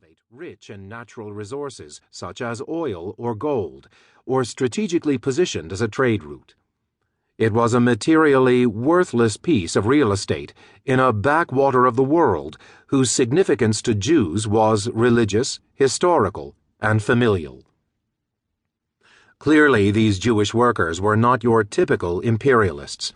cultivate rich and natural resources such as oil or gold, or strategically positioned as a trade route. It was a materially worthless piece of real estate in a backwater of the world whose significance to Jews was religious, historical, and familial. Clearly, these Jewish workers were not your typical imperialists.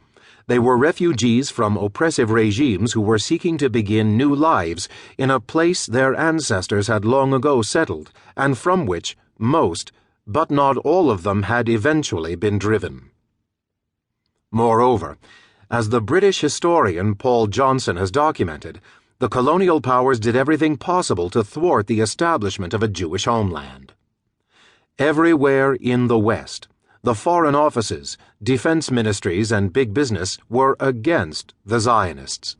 They were refugees from oppressive regimes who were seeking to begin new lives in a place their ancestors had long ago settled, and from which most, but not all of them, had eventually been driven. Moreover, as the British historian Paul Johnson has documented, the colonial powers did everything possible to thwart the establishment of a Jewish homeland. Everywhere in the West, the foreign offices, defense ministries, and big business were against the Zionists.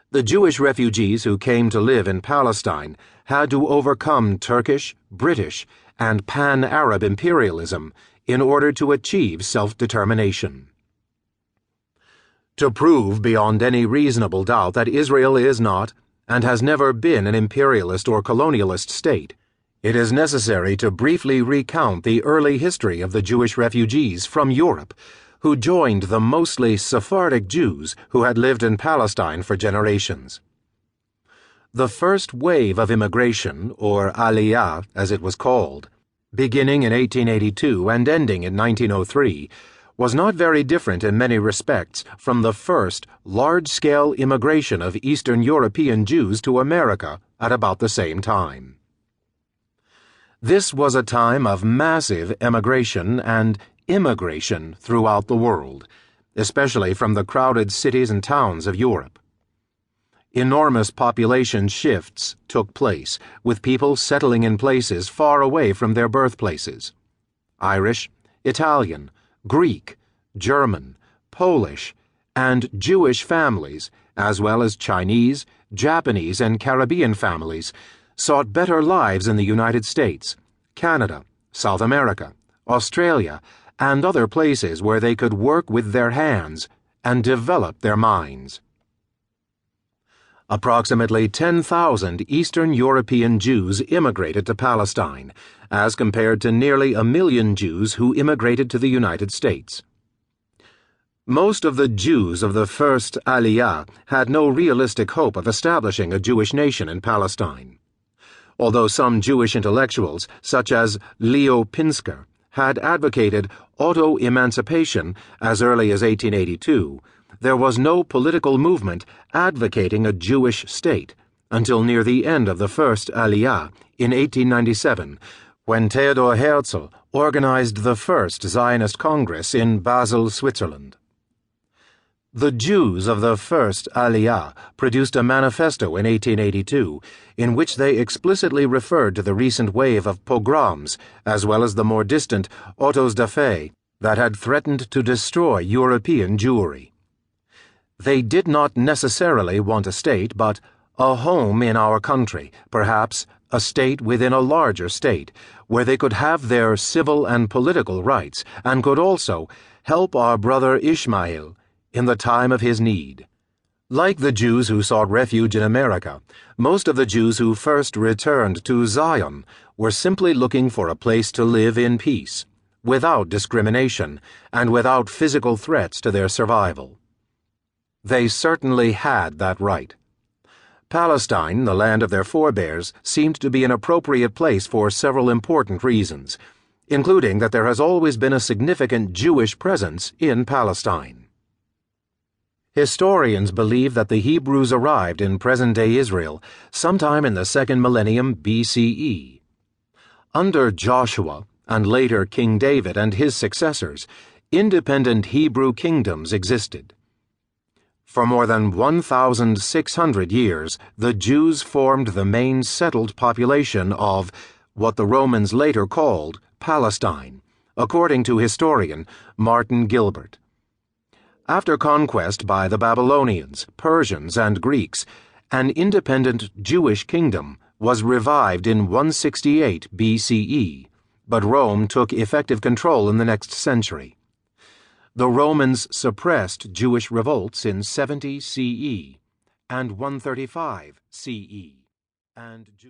The Jewish refugees who came to live in Palestine had to overcome Turkish, British, and pan-Arab imperialism in order to achieve self-determination. To prove beyond any reasonable doubt that Israel is not, and has never been, an imperialist or colonialist state, it is necessary to briefly recount the early history of the Jewish refugees from Europe who joined the mostly Sephardic Jews who had lived in Palestine for generations. The first wave of immigration, or Aliyah as it was called, beginning in 1882 and ending in 1903, was not very different in many respects from the first large-scale immigration of Eastern European Jews to America at about the same time. This was a time of massive emigration and immigration throughout the world, especially from the crowded cities and towns of Europe. Enormous population shifts took place, with people settling in places far away from their birthplaces. Irish, Italian, Greek, German, Polish, and Jewish families, as well as Chinese, Japanese, and Caribbean families, sought better lives in the United States, Canada, South America, Australia, and other places where they could work with their hands and develop their minds. Approximately 10,000 Eastern European Jews immigrated to Palestine, as compared to nearly 1 million Jews who immigrated to the United States. Most of the Jews of the first Aliyah had no realistic hope of establishing a Jewish nation in Palestine. Although some Jewish intellectuals, such as Leo Pinsker, had advocated auto-emancipation as early as 1882, there was no political movement advocating a Jewish state until near the end of the first Aliyah in 1897, when Theodor Herzl organized the first Zionist Congress in Basel, Switzerland. The Jews of the first Aliyah produced a manifesto in 1882 in which they explicitly referred to the recent wave of pogroms, as well as the more distant autos da fe, that had threatened to destroy European Jewry. They did not necessarily want a state, but a home in our country, perhaps a state within a larger state, where they could have their civil and political rights, and could also help our brother Ishmael in the time of his need. Like the Jews who sought refuge in America, most of the Jews who first returned to Zion were simply looking for a place to live in peace, without discrimination, and without physical threats to their survival. They certainly had that right. Palestine, the land of their forebears, seemed to be an appropriate place for several important reasons, including that there has always been a significant Jewish presence in Palestine. Historians believe that the Hebrews arrived in present-day Israel sometime in the second millennium BCE. Under Joshua, and later King David and his successors, independent Hebrew kingdoms existed. For more than 1,600 years, the Jews formed the main settled population of what the Romans later called Palestine, according to historian Martin Gilbert. After conquest by the Babylonians, Persians, and Greeks, an independent Jewish kingdom was revived in 168 BCE, but Rome took effective control in the next century. The Romans suppressed Jewish revolts in 70 CE and 135 CE, and